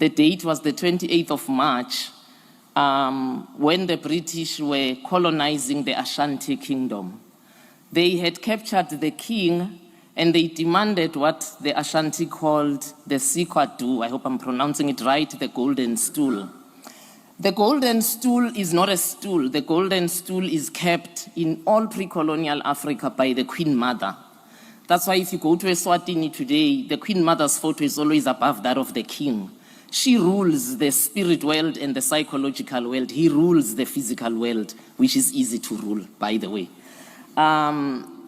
The date was the 28th of March, when the British were colonizing the Ashanti kingdom. They had captured the king and they demanded what the Ashanti called the Sikwadu, I hope I'm pronouncing it right, the golden stool. The golden stool is not a stool. The golden stool is kept in all pre-colonial Africa by the Queen Mother. That's why if you go to Eswatini today, the Queen Mother's photo is always above that of the king. She rules the spirit world and the psychological world. He rules the physical world, which is easy to rule, by the way.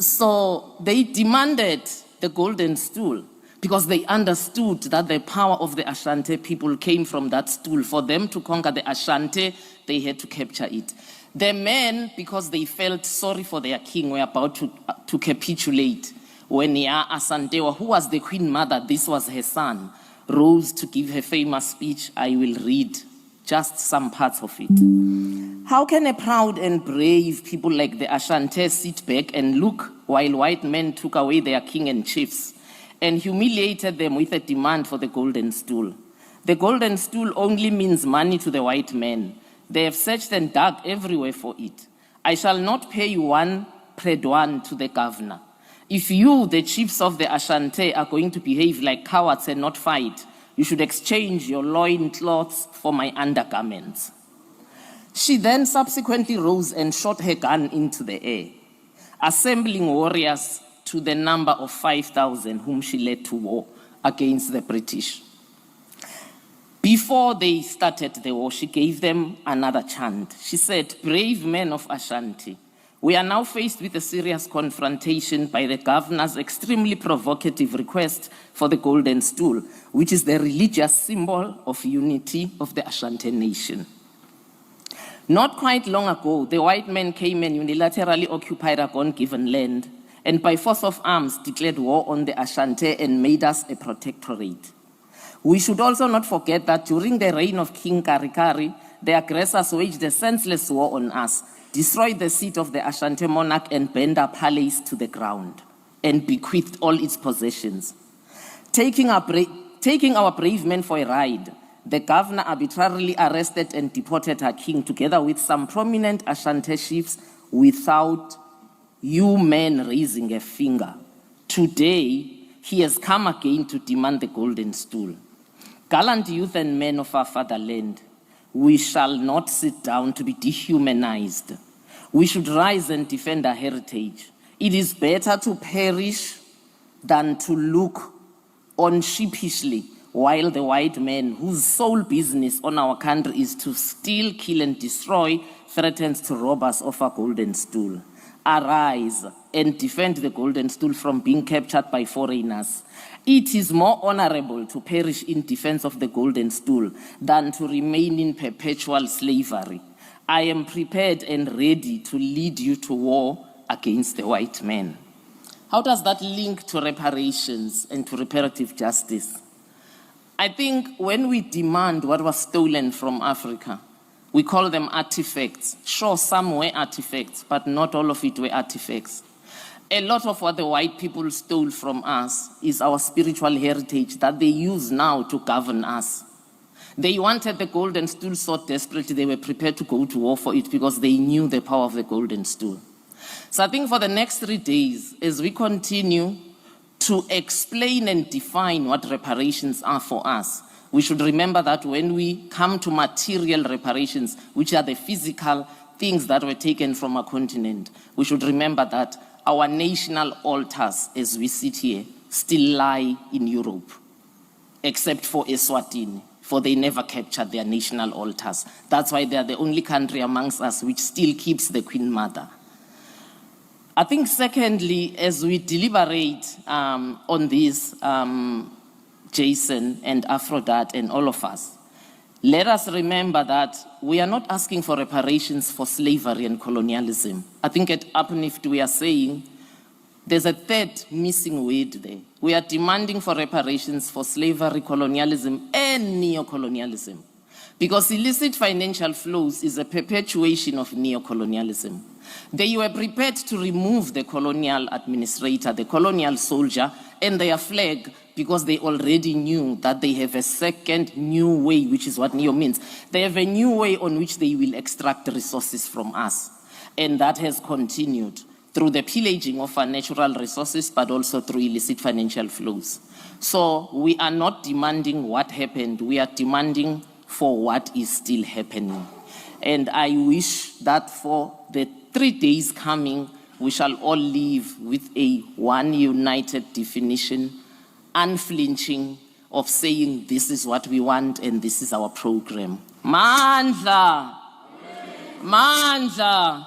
So they demanded the golden stool because they understood that the power of the Ashanti people came from that stool. For them to conquer the Ashanti, they had to capture it. The men, because they felt sorry for their king, were about to capitulate. When Asantewa, who was the Queen Mother, this was her son, rose to give her famous speech. I will read just some parts of it. How can a proud and brave people like the Ashanti sit back and look while white men took away their king and chiefs and humiliated them with a demand for the golden stool? The golden stool only means money to the white men. They have searched and dug everywhere for it. I shall not pay you one predwan to the governor. If you, the chiefs of the Ashanti, are going to behave like cowards and not fight, you should exchange your loincloths for my undergarments. She then subsequently rose and shot her gun into the air, assembling warriors to the number of 5,000 whom she led to war against the British. Before they started the war, she gave them another chant. She said, "Brave men of Ashanti, we are now faced with a serious confrontation by the governor's extremely provocative request for the golden stool, which is the religious symbol of unity of the Ashanti nation." Not quite long ago, the white men came and unilaterally occupied our God-given land, and by force of arms declared war on the Ashanti and made us a protectorate. We should also not forget that during the reign of King Karikari, the aggressors waged a senseless war on us, destroyed the seat of the Ashanti monarch and burned our palace to the ground, and bequeathed all its possessions. Taking our brave men for a ride, the governor arbitrarily arrested and deported her king together with some prominent Ashanti chiefs without you men raising a finger. Today, he has come again to demand the golden stool. Gallant youth and men of our fatherland, we shall not sit down to be dehumanized. We should rise and defend our heritage. It is better to perish than to look on sheepishly while the white man, whose sole business on our country is to steal, kill, and destroy, threatens to rob us of our golden stool. Arise and defend the golden stool from being captured by foreigners. It is more honorable to perish in defense of the golden stool than to remain in perpetual slavery. I am prepared and ready to lead you to war against the white man. How does that link to reparations and to reparative justice? I think when we demand what was stolen from Africa, we call them artifacts. Sure, some were artifacts, but not all of it were artifacts. A lot of what the white people stole from us is our spiritual heritage that they use now to govern us. They wanted the golden stool so desperately they were prepared to go to war for it because they knew the power of the golden stool. So I think for the next 3 days, as we continue to explain and define what reparations are for us, we should remember that when we come to material reparations, which are the physical things that were taken from our continent, we should remember that our national altars, as we sit here, still lie in Europe, except for Eswatini, for they never captured their national altars. That's why they are the only country amongst us which still keeps the Queen Mother. I think secondly, as we deliberate on this, Jason and Aphrodite and all of us, let us remember that we are not asking for reparations for slavery and colonialism. I think at Uplift we are saying there's a third missing word there. We are demanding for reparations for slavery, colonialism, and neo-colonialism. Because illicit financial flows is a perpetuation of neo-colonialism. They were prepared to remove the colonial administrator, the colonial soldier, and their flag because they already knew that they have a second new way, which is what neo means. They have a new way on which they will extract resources from us. And that has continued through the pillaging of our natural resources, but also through illicit financial flows. So we are not demanding what happened, we are demanding for what is still happening. And I wish that for the 3 days coming, we shall all live with one united definition, unflinching, of saying this is what we want and this is our program. Mandla! Mandla!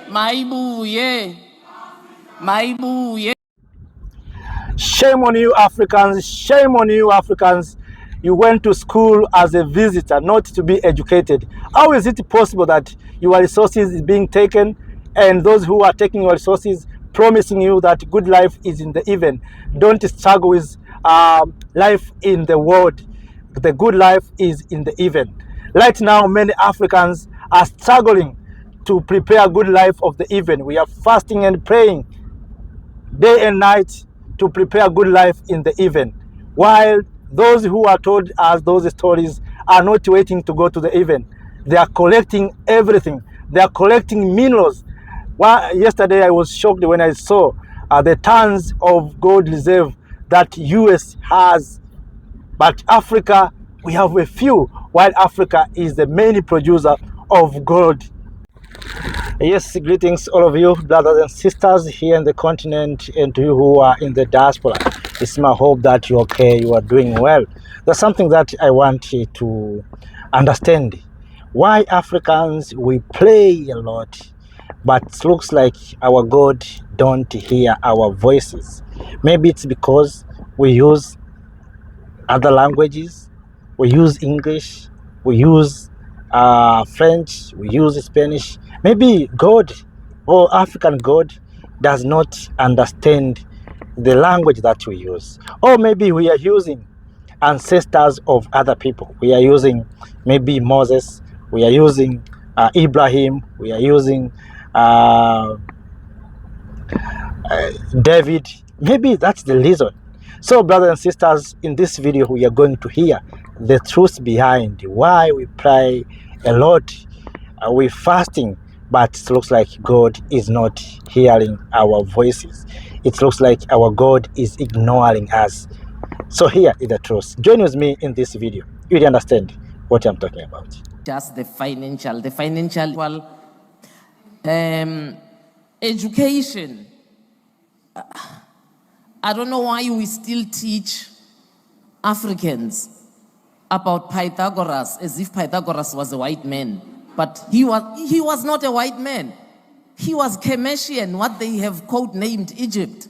Maibuye! Maibuye! Shame on you Africans, shame on you Africans. You went to school as a visitor, not to be educated. How is it possible that your resources is being taken and those who are taking your resources promising you that good life is in the even? Don't struggle with life in the world. The good life is in the even. Right now, many Africans are struggling to prepare a good life of the even. We are fasting and praying day and night to prepare a good life in the even, while those who are told us those stories are not waiting to go to the even. They are collecting everything. They are collecting minerals. Yesterday I was shocked when I saw the tons of gold reserve that US has, but Africa, we have a few, while Africa is the main producer of gold. Yes, greetings all of you brothers and sisters here in the continent, and to you who are in the diaspora. It's my hope that you're okay, you are doing well. There's something that I want you to understand. Why Africans, we play a lot, but it looks like our God don't hear our voices. Maybe it's because we use other languages, we use English, we use French, we use Spanish. Maybe God or African God does not understand the language that we use. Or maybe we are using ancestors of other people. We are using maybe Moses, we are using Ibrahim, we are using David. Maybe that's the reason. So brothers and sisters, in this video we are going to hear the truth behind why we pray a lot, we're fasting, but it looks like God is not hearing our voices. It looks like our God is ignoring us. So here is the truth. Join with me in this video. You will understand what I'm talking about. Just the financial education. I don't know why we still teach Africans about Pythagoras as if Pythagoras was a white man. But he was not a white man. He was Chemetian, what they have code-named Egypt.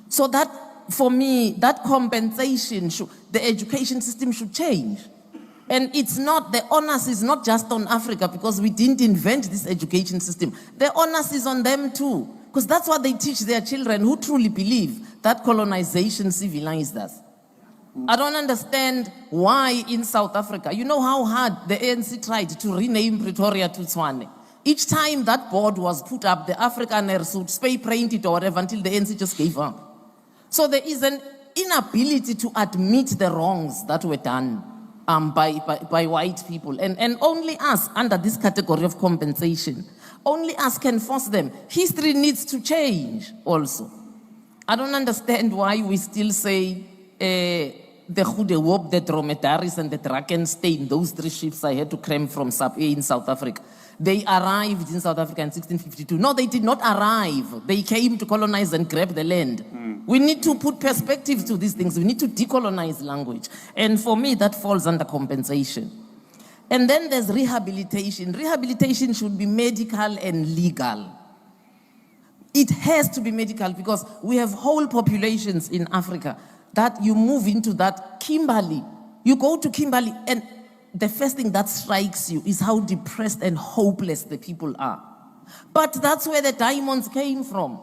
So that, for me, that compensation, the education system should change. And it's not, the onus is not just on Africa because we didn't invent this education system. The onus is on them too. Because that's what they teach their children who truly believe that colonization civilized us. I don't understand why in South Africa, you know how hard the ANC tried to rename Pretoria to Tshwane. Each time that board was put up, the Afrikaners would spray paint it or whatever until the ANC just gave up. So there is an inability to admit the wrongs that were done by white people. And only us, under this category of compensation, only us can force them. History needs to change also. I don't understand why we still say the Goedehoop, the Dromedaries, and the Drakensteen, those 3 ships I had to cram from in South Africa. They arrived in South Africa in 1652. No, they did not arrive. They came to colonize and grab the land. We need to put perspective to these things. We need to decolonize language. And for me, that falls under compensation. And then there's rehabilitation. Rehabilitation should be medical and legal. It has to be medical because we have whole populations in Africa that you move into that Kimberley. You go to Kimberley and the first thing that strikes you is how depressed and hopeless the people are. But that's where the diamonds came from.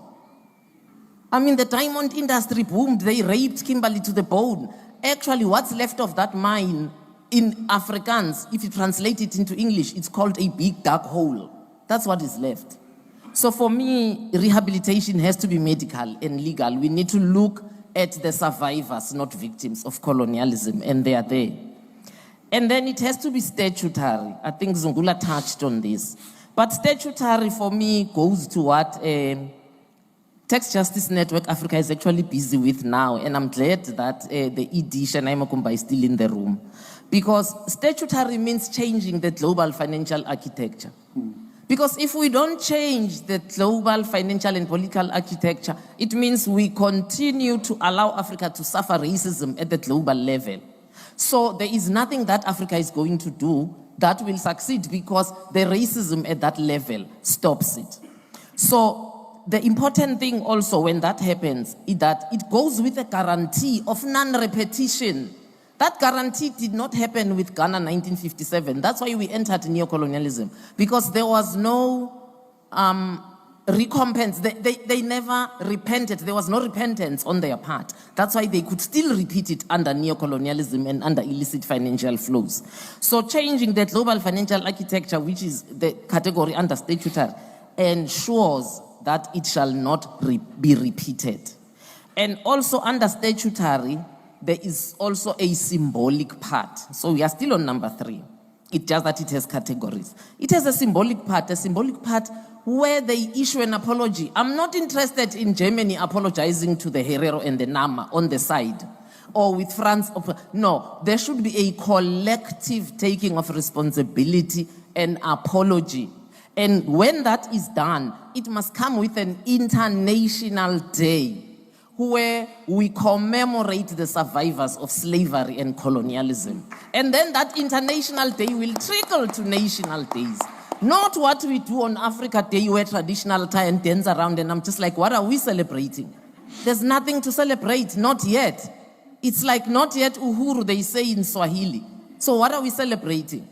I mean, the diamond industry boomed. They raped Kimberley to the bone. Actually, what's left of that mine in Afrikaans, if you translate it into English, it's called a big dark hole. That's what is left. So for me, rehabilitation has to be medical and legal. We need to look at the survivors, not victims of colonialism, and they are there. And then it has to be statutory. I think Zungula touched on this. But statutory for me goes to what Tax Justice Network Africa is actually busy with now, and I'm glad that the ED Shanai Makumba is still in the room. Because statutory means changing the global financial architecture. Because if we don't change the global financial and political architecture, it means we continue to allow Africa to suffer racism at the global level. So there is nothing that Africa is going to do that will succeed because the racism at that level stops it. So the important thing also when that happens is that it goes with a guarantee of non-repetition. That guarantee did not happen with Ghana 1957. That's why we entered neo-colonialism, because there was no recompense. They never repented. There was no repentance on their part. That's why they could still repeat it under neo-colonialism and under illicit financial flows. So changing the global financial architecture, which is the category under statutory, ensures that it shall not be repeated. And also under statutory, there is also a symbolic part. So we are still on number 3. It's just that it has categories. It has a symbolic part where they issue an apology. I'm not interested in Germany apologizing to the Herero and the Nama on the side, or with France. No, there should be a collective taking of responsibility and apology. And when that is done, it must come with an international day where we commemorate the survivors of slavery and colonialism. And then that international day will trickle to national days. Not what we do on Africa Day, where traditional tie and dance around, and I'm just like, what are we celebrating? There's nothing to celebrate, not yet. It's like not yet uhuru, they say in Swahili. So what are we celebrating?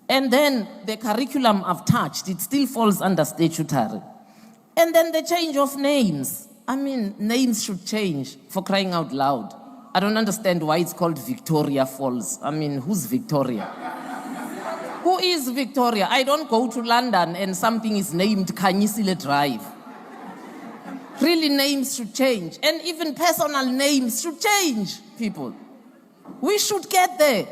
And then the curriculum I've touched, it still falls under statutory. And then the change of names. I mean, names should change, for crying out loud. I don't understand why it's called Victoria Falls. I mean, who's Victoria? Who is Victoria? I don't go to London and something is named Kanyisile Drive. Really, names should change. And even personal names should change, people. We should get there.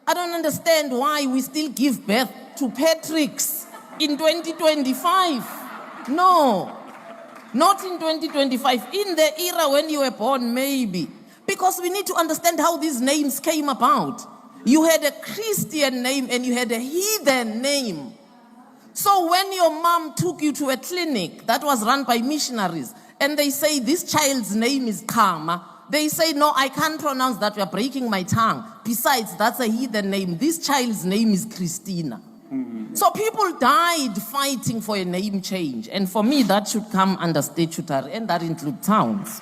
I don't understand why we still give birth to Patricks in 2025. No, not in 2025. In the era when you were born, maybe. Because we need to understand how these names came about. You had a Christian name and you had a heathen name. So when your mom took you to a clinic that was run by missionaries, and they say this child's name is Karma, they say, no, I can't pronounce that, you are breaking my tongue. Besides, that's a heathen name. This child's name is Christina. So people died fighting for a name change. And for me, that should come under statutory, and that includes towns.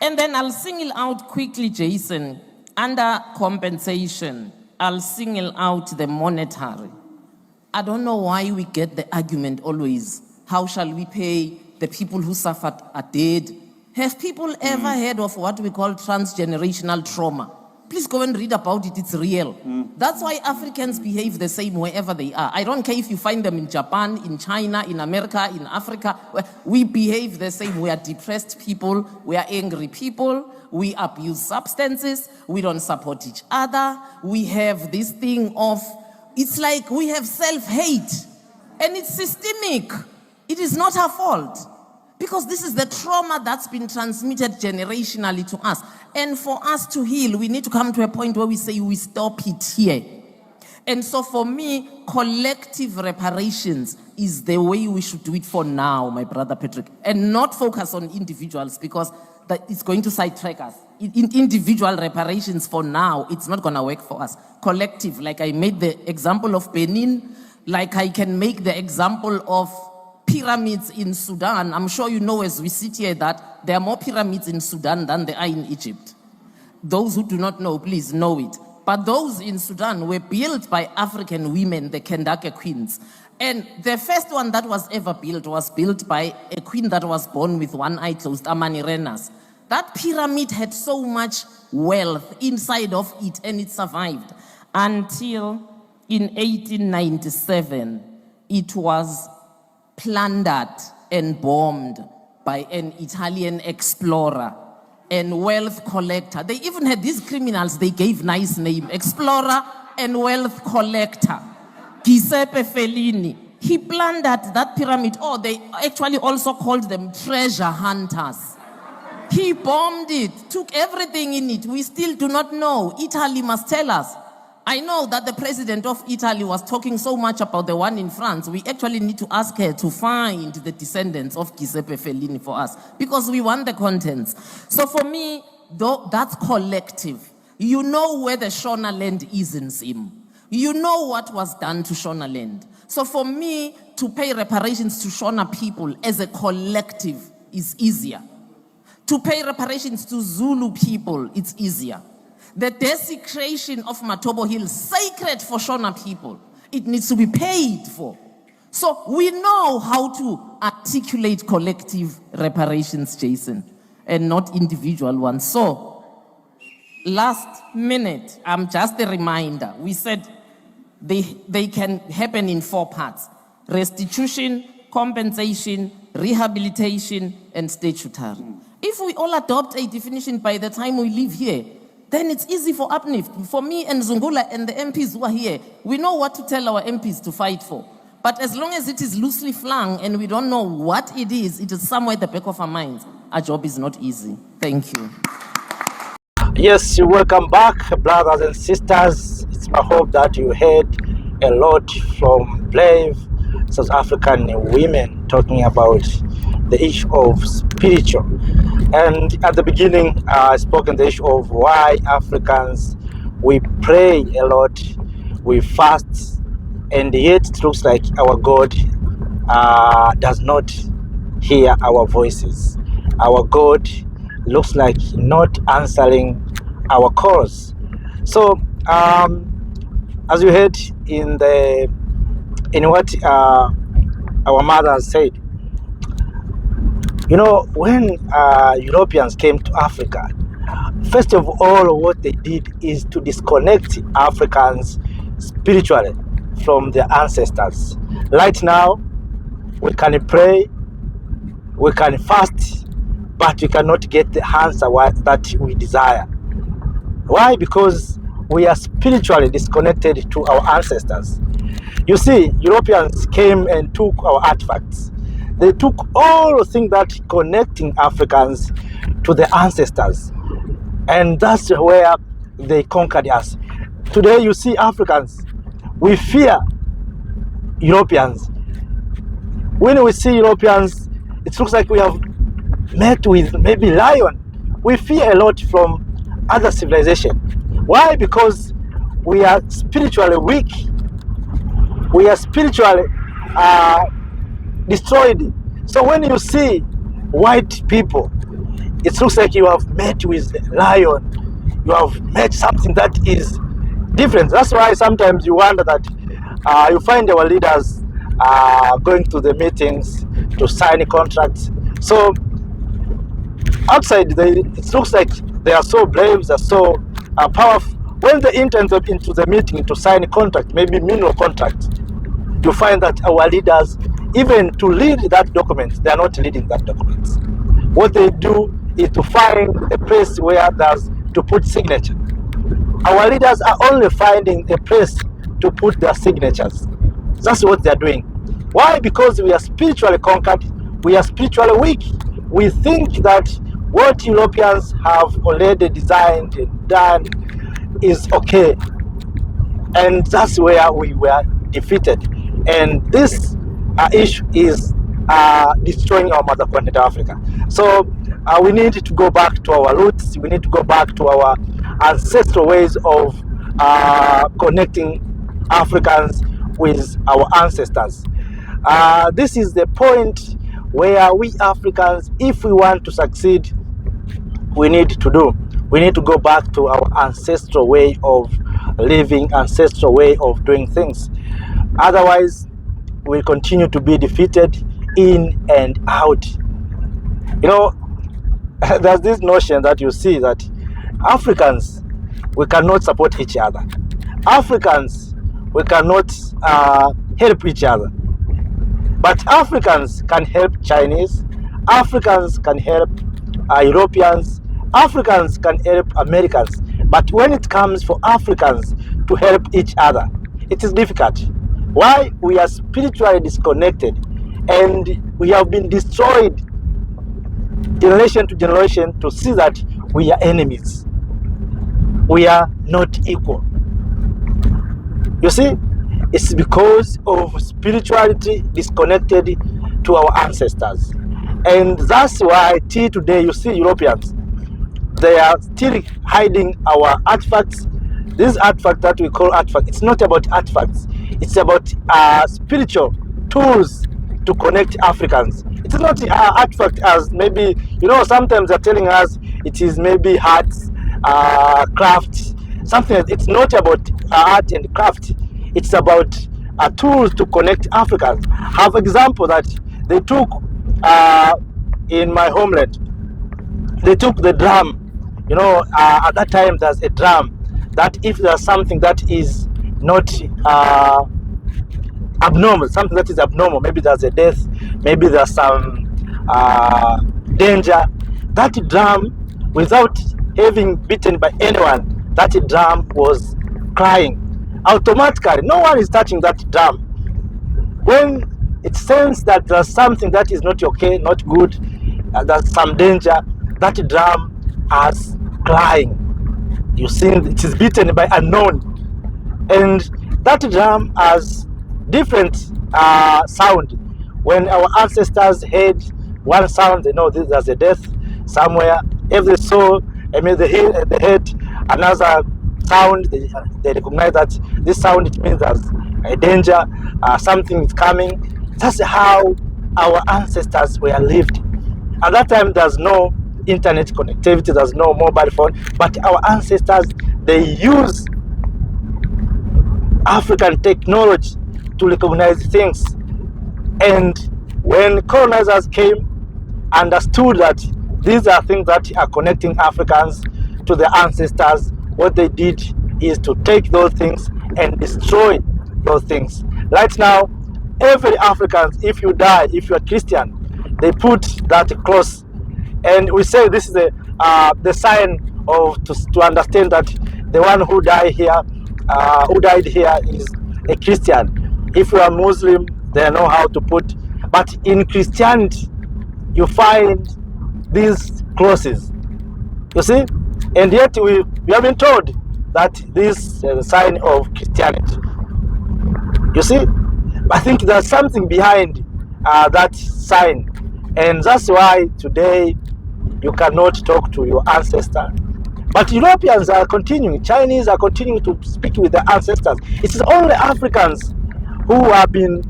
And then I'll single out quickly, Jason, under compensation, I'll single out the monetary. I don't know why we get the argument always, how shall we pay the people who suffered are dead? Have people ever heard of what we call transgenerational trauma? Please go and read about it, it's real. That's why Africans behave the same wherever they are. I don't care if you find them in Japan, in China, in America, in Africa. We behave the same. We are depressed people, we are angry people, we abuse substances, we don't support each other. We have this thing of, it's like we have self-hate, and it's systemic. It is not our fault. Because this is the trauma that's been transmitted generationally to us. And for us to heal, we need to come to a point where we say we stop it here. And so for me, collective reparations is the way we should do it for now, my brother Patrick. And not focus on individuals, because that is going to sidetrack us. Individual reparations for now, it's not going to work for us. Collective, like I made the example of Benin, like I can make the example of pyramids in Sudan. I'm sure you know as we sit here that there are more pyramids in Sudan than there are in Egypt. Those who do not know, please know it. But those in Sudan were built by African women, the Kendake queens. And the first one that was ever built was built by a queen that was born with one eye closed, Amanirenas. That pyramid had so much wealth inside of it, and it survived until in 1897, it was plundered and bombed by an Italian explorer and wealth collector. They even had these criminals, they gave nice name, explorer and wealth collector. Giuseppe Fellini. He plundered that pyramid. Oh, they actually also called them treasure hunters. He bombed it, took everything in it. We still do not know. Italy must tell us. I know that the president of Italy was talking so much about the one in France. We actually need to ask her to find the descendants of Giuseppe Fellini for us, because we want the contents. So for me, though, that's collective. You know where the Shona land is in Zim. You know what was done to Shona land. So for me, to pay reparations to Shona people as a collective is easier. To pay reparations to Zulu people, it's easier. The desecration of Matobo Hill, sacred for Shona people, it needs to be paid for. So we know how to articulate collective reparations, Jason, and not individual ones. So, last minute, just a reminder. We said they can happen in 4 parts: restitution, compensation, rehabilitation, and statutory. If we all adopt a definition by the time we leave here, then it's easy for Uplift. For me and Zungula and the MPs who are here, we know what to tell our MPs to fight for. But as long as it is loosely flung and we don't know what it is somewhere at the back of our minds, our job is not easy. Thank you. Yes, welcome back, brothers and sisters. It's my hope that you heard a lot from brave South African women talking about the issue of spiritual. And at the beginning, I spoke on the issue of why Africans, we pray a lot, we fast, and yet it looks like our God does not hear our voices. Our God looks like not answering our calls. So, as you heard in what our mother said, you know, when Europeans came to Africa, first of all, what they did is to disconnect Africans spiritually from their ancestors. Right now, we can pray, we can fast, but we cannot get the answer that we desire. Why? Because we are spiritually disconnected to our ancestors. You see, Europeans came and took our artifacts. They took all the things that connecting Africans to the ancestors. And that's where they conquered us. Today you see Africans, we fear Europeans. When we see Europeans, it looks like we have met with maybe lion. We fear a lot from other civilization. Why? Because we are spiritually weak. We are spiritually destroyed. So when you see white people, it looks like you have met with lion. You have met something that is different. That's why sometimes you wonder that you find our leaders going to the meetings to sign contracts. So outside, it looks like they are so brave, they're so powerful. When they enter into the meeting to sign a contract, maybe mineral contract, you find that our leaders, even to lead that document, they are not leading that document. What they do is to find a place where there's to put signature. Our leaders are only finding a place to put their signatures. That's what they're doing. Why? Because we are spiritually conquered, we are spiritually weak. We think that what Europeans have already designed and done is okay. And that's where we were defeated. And this issue is destroying our mother continent, Africa. So we need to go back to our roots. We need to go back to our ancestral ways of connecting Africans with our ancestors. This is the point where we Africans, if we want to succeed, we need to go back to our ancestral way of living, ancestral way of doing things. Otherwise, we'll continue to be defeated in and out. You know, there's this notion that you see that Africans, we cannot support each other. Africans, we cannot help each other. But Africans can help Chinese, Africans can help Europeans, Africans can help Americans. But when it comes for Africans to help each other, it is difficult. Why? We are spiritually disconnected, and we have been destroyed generation to generation to see that we are enemies. We are not equal. You see, it's because of spirituality disconnected to our ancestors. And that's why till today you see Europeans, they are still hiding our artifacts. This artifact that we call artifact, it's not about artifacts, it's about spiritual tools to connect Africans. It is not artifact as maybe, sometimes they're telling us it is maybe arts, craft, something. It's not about art and craft, it's about tools to connect Africans. Have example that they took in my homeland, they took the drum. At that time there's a drum that if there's something that is not abnormal, something that is abnormal, maybe there's a death, maybe there's some danger, that drum, without having beaten by anyone, that drum was crying automatically. No one is touching that drum. When it senses that there's something that is not okay, not good, there's some danger, that drum as crying. You see, it is beaten by unknown, and that drum has different sound. When our ancestors heard one sound, they know there's a death somewhere. If they saw, they heard another sound, they recognize that this sound, it means there's a danger, something is coming. That's how our ancestors were lived. At that time, there's no internet connectivity, there's no mobile phone, but our ancestors, they use African technology to recognize things. And when colonizers came, understood that these are things that are connecting Africans to their ancestors, what they did is to take those things and destroy those things. Right now, every African, if you die, if you are Christian, they put that cross, and we say this is the sign of to understand that the one who died here is a Christian. If you are Muslim, they know how to put. But in Christianity, you find these crosses. You see, and yet we have been told that this is a sign of Christianity. You see, I think there's something behind that sign, and that's why today you cannot talk to your ancestor. But Europeans are continuing, Chinese are continuing to speak with their ancestors. It is only Africans who have been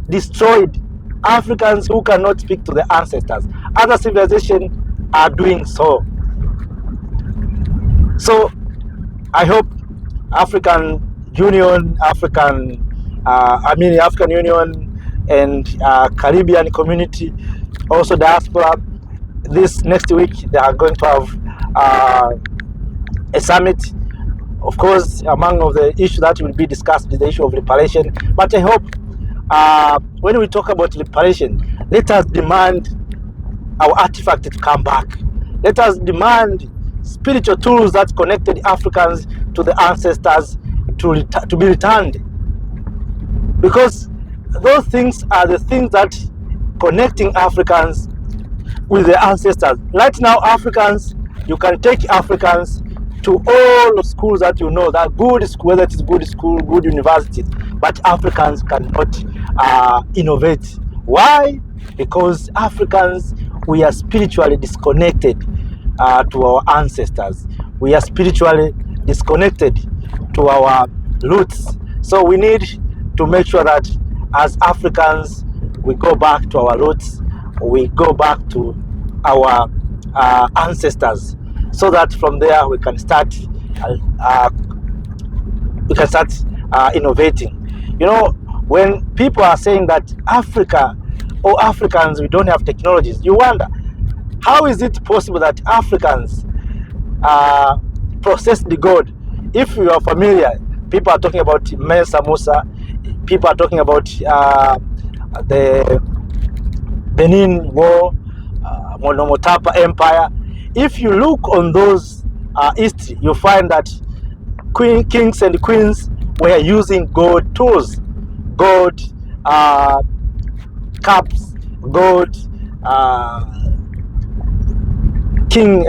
destroyed, Africans who cannot speak to their ancestors. Other civilizations are doing so. So I hope African Union, African Union and Caribbean community, also diaspora, this next week they are going to have a summit. Of course, among of the issues that will be discussed is the issue of reparation. But I hope when we talk about reparation, let us demand our artifact to come back. Let us demand spiritual tools that connected Africans to the ancestors to be returned. Because those things are the things that connecting Africans with their ancestors. Right now, Africans, you can take Africans to all the schools that you know, that good school, whether it is good school, good universities, but Africans cannot innovate. Why? Because Africans, we are spiritually disconnected to our ancestors. We are spiritually disconnected to our roots. So we need to make sure that as Africans, we go back to our roots, we go back to our ancestors, so that from there we can start innovating. You know, when people are saying that Africa or Africans, we don't have technologies, you wonder, how is it possible that Africans process the gold? If you are familiar, people are talking about Mensa Musa, people are talking about the Benin War, Monomotapa Empire. If you look on those history, you find that kings and queens were using gold tools, gold cups, gold king,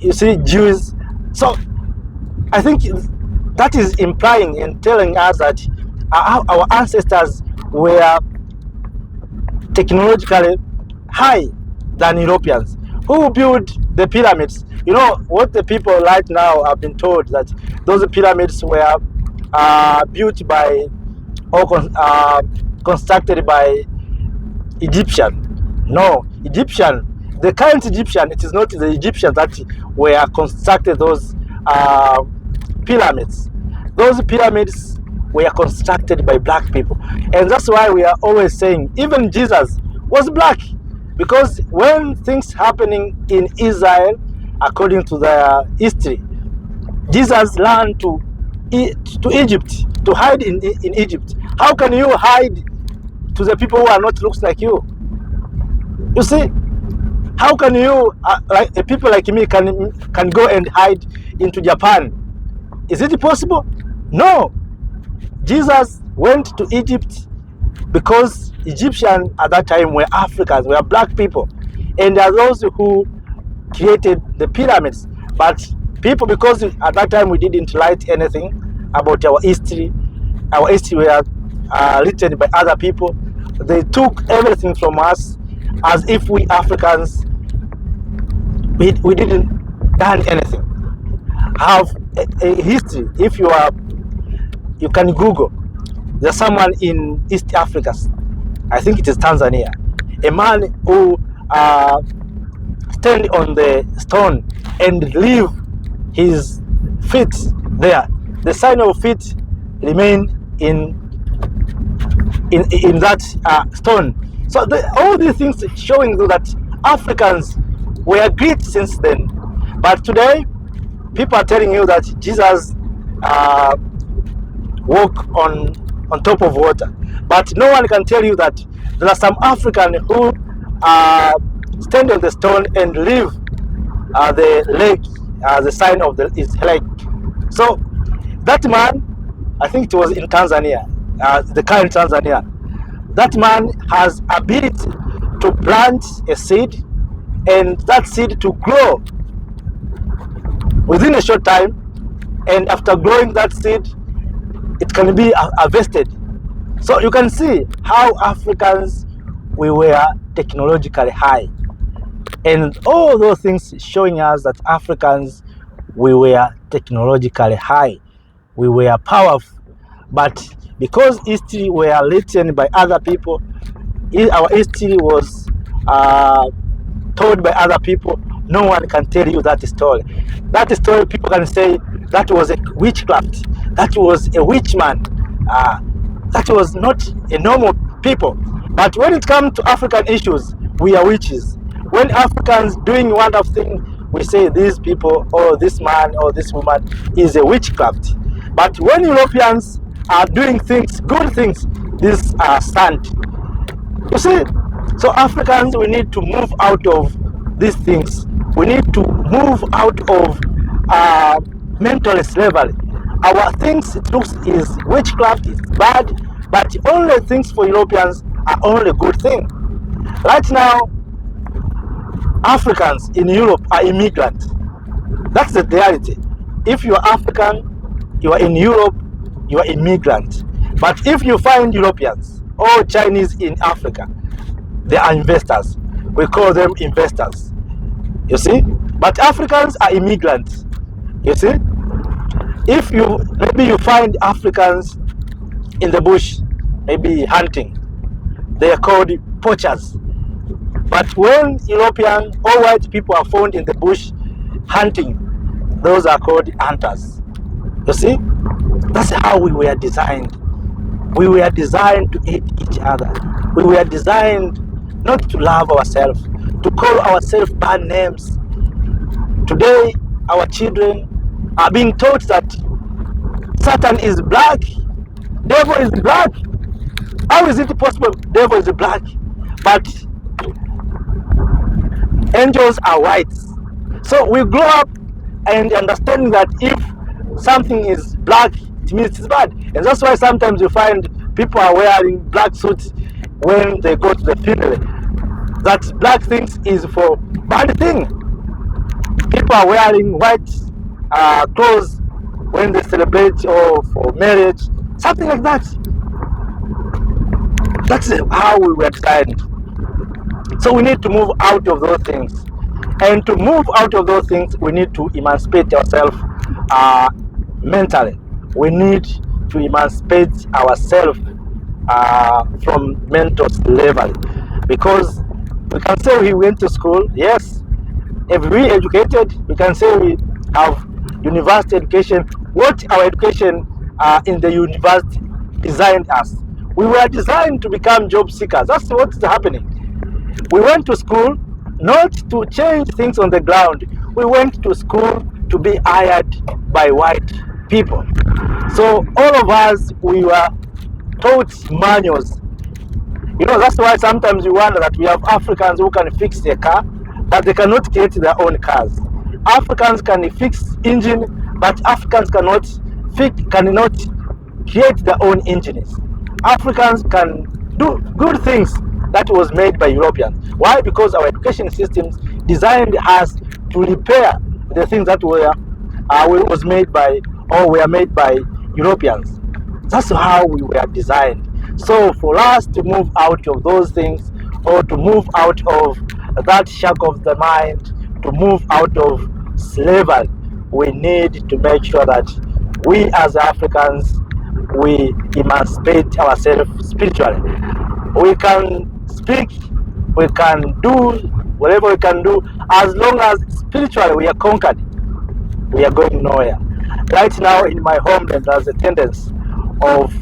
you see, Jews. So I think that is implying and telling us that our ancestors were technologically high than Europeans. Who built the pyramids? You know what the people right now have been told, that those pyramids were built by or constructed by Egyptian. No, Egyptian. The current Egyptian, it is not the Egyptians that were constructed those pyramids. Those pyramids were constructed by black people, and that's why we are always saying even Jesus was black, because when things happening in Israel, according to the history, Jesus learned to Egypt, to hide in Egypt. How can you hide to the people who are not looks like you? You see, how can you like people like me can go and hide into Japan? Is it possible? No. Jesus went to Egypt because Egyptians at that time were Africans, were black people, and they are those who created the pyramids. But people, because at that time we didn't write anything about our history were written by other people. They took everything from us as if we Africans, we didn't done anything. Have a history. If you can Google. There's someone in East Africa, I think it is Tanzania, a man who stand on the stone and leave his feet there. The sign of feet remain in that stone. So all these things showing that Africans were great since then. But today, people are telling you that Jesus walk on top of water. But no one can tell you that there are some Africans who stand on the stone and leave the leg, the sign of his leg. So that man, I think it was in Tanzania, the current Tanzania, that man has ability to plant a seed and that seed to grow within a short time, and after growing that seed, it can be harvested. So you can see how Africans, we were technologically high, and all those things showing us that Africans, we were technologically high, we were powerful. But because history were written by other people, our history was told by other people, no one can tell you that story. That story, people can say that was a witchcraft, that was a witch man, that was not a normal people. But when it comes to African issues, we are witches. When Africans doing wonderful thing, we say these people or this man or this woman is a witchcraft. But when Europeans are doing things, good things, these are sand. You see, so Africans, we need to move out of these things. We need to move out of mental slavery. Our things, it looks is witchcraft, is bad, but only things for Europeans are only good things. Right now, Africans in Europe are immigrants. That's the reality. If you are African, you are in Europe, you are immigrant. But if you find Europeans or Chinese in Africa, they are investors. We call them investors. You see? But Africans are immigrants. You see? If maybe you find Africans in the bush, maybe hunting, they are called poachers. But when European or white people are found in the bush hunting, those are called hunters. You see? That's how we were designed. We were designed to eat each other. We were designed not to love ourselves, to call ourselves bad names. Today, our children are being taught that Satan is black, devil is black. How is it possible devil is black? But Angels are white. So we grow up and understanding that if something is black, it means it's bad. And that's why sometimes you find people are wearing black suits when they go to the funeral. That black things is for bad thing. People are wearing white clothes when they celebrate or for marriage, something like that. That's how we were designed. So we need to move out of those things. And to move out of those things, we need to emancipate ourselves mentally. We need to emancipate ourselves from mental slavery. Because we can say we went to school, yes. If we educated, we can say we have university education. What our education in the university designed us. We were designed to become job seekers. That's what's happening. We went to school not to change things on the ground. We went to school to be hired by white people. So all of us, we were taught manuals. That's why sometimes you wonder that we have Africans who can fix their car, but they cannot create their own cars. Africans can fix engine, but Africans cannot create their own engines. Africans can do good things that was made by Europeans. Why? Because our education systems designed us to repair the things that were made by Europeans. That's how we were designed. So for us to move out of those things, or to move out of that shackle of the mind, to move out of slavery, we need to make sure that we as Africans, we emancipate ourselves spiritually. We can speak, we can do whatever we can do, as long as spiritually we are conquered, we are going nowhere. Right now in my homeland, there's a tendency of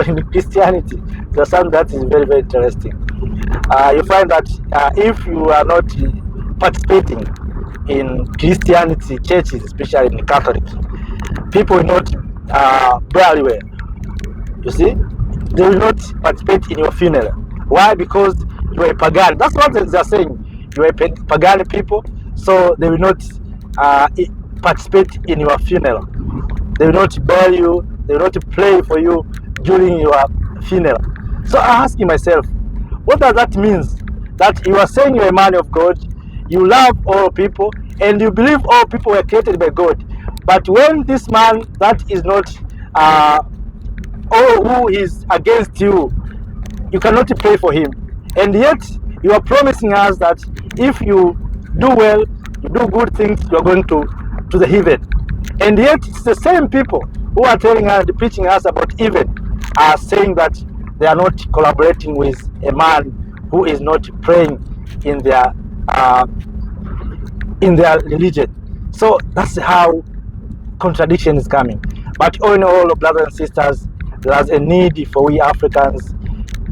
in Christianity, there's something that is very, very interesting. You find that if you are not participating in Christianity churches, especially in the Catholic, people will not very well. You see, they will not participate in your funeral. Why? Because you are a pagan. That's what they are saying. You are a pagan people, so they will not participate in your funeral. They will not bury you. They will not pray for you during your funeral. So I'm asking myself, what does that mean? That you are saying you're a man of God, you love all people, and you believe all people were created by God. But when this man that is not, or who is against you, you cannot pray for him. And yet, you are promising us that if you do well, you do good things, you are going to the heaven. And yet, it's the same people who are telling us, preaching us about heaven, are saying that they are not collaborating with a man who is not praying in their religion. So that's how contradiction is coming. But all in all, brothers and sisters, there's a need for we Africans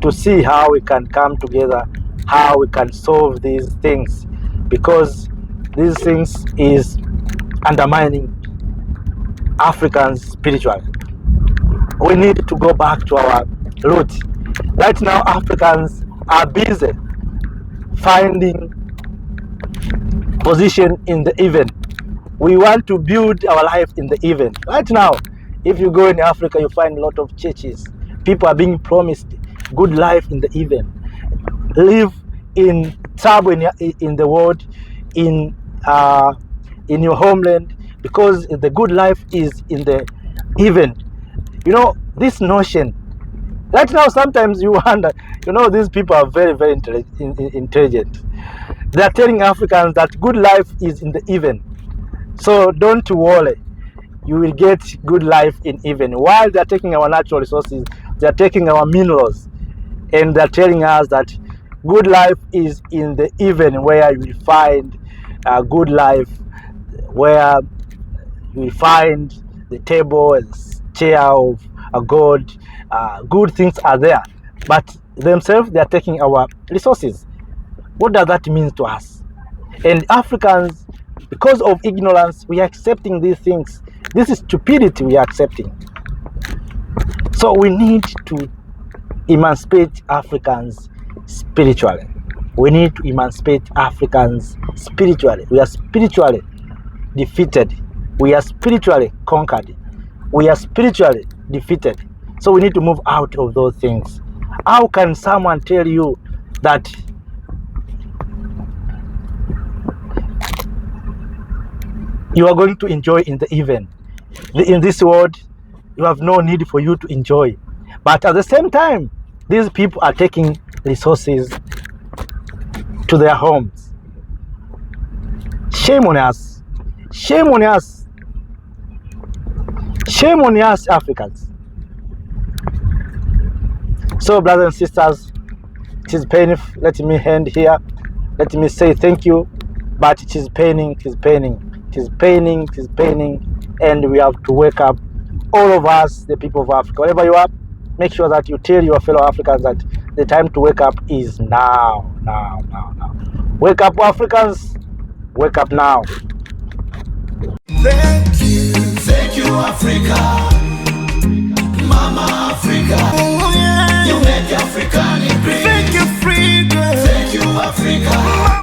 to see how we can come together, how we can solve these things, because these things is undermining Africans spiritually. We need to go back to our roots. Right now, Africans are busy finding position in the heaven. We want to build our life in the heaven. Right now, if you go in Africa, you find a lot of churches. People are being promised good life in the heaven. Live in trouble in the world, in your homeland, because the good life is in the heaven. This notion. Right now, sometimes you wonder, these people are very, very intelligent. They are telling Africans that good life is in the heaven. So don't worry, you will get good life in heaven. While they are taking our natural resources, they are taking our minerals, and they are telling us that good life is in the heaven, where you will find a good life, where you will find the table and chair of a God. Good things are there, but themselves, they are taking our resources. What does that mean to us? And Africans, because of ignorance, we are accepting these things. This is stupidity we are accepting. So we need to emancipate Africans spiritually. We need to emancipate Africans spiritually. We are spiritually defeated. We are spiritually conquered. We are spiritually defeated. So we need to move out of those things. How can someone tell you that you are going to enjoy in the even? In this world, you have no need for you to enjoy. But at the same time, these people are taking resources to their homes. Shame on us. Shame on us. Shame on us, Africans. So, brothers and sisters, it is painful. Let me end here. Let me say thank you. But it is paining, it is paining. It is paining, it is paining. And we have to wake up, all of us, the people of Africa. Wherever you are, make sure that you tell your fellow Africans that the time to wake up is now. Wake up, Africans. Wake up now. Thank you, Africa, Mama Africa. Oh, yeah. You make Africa great. Thank you, Africa. Thank you, Africa.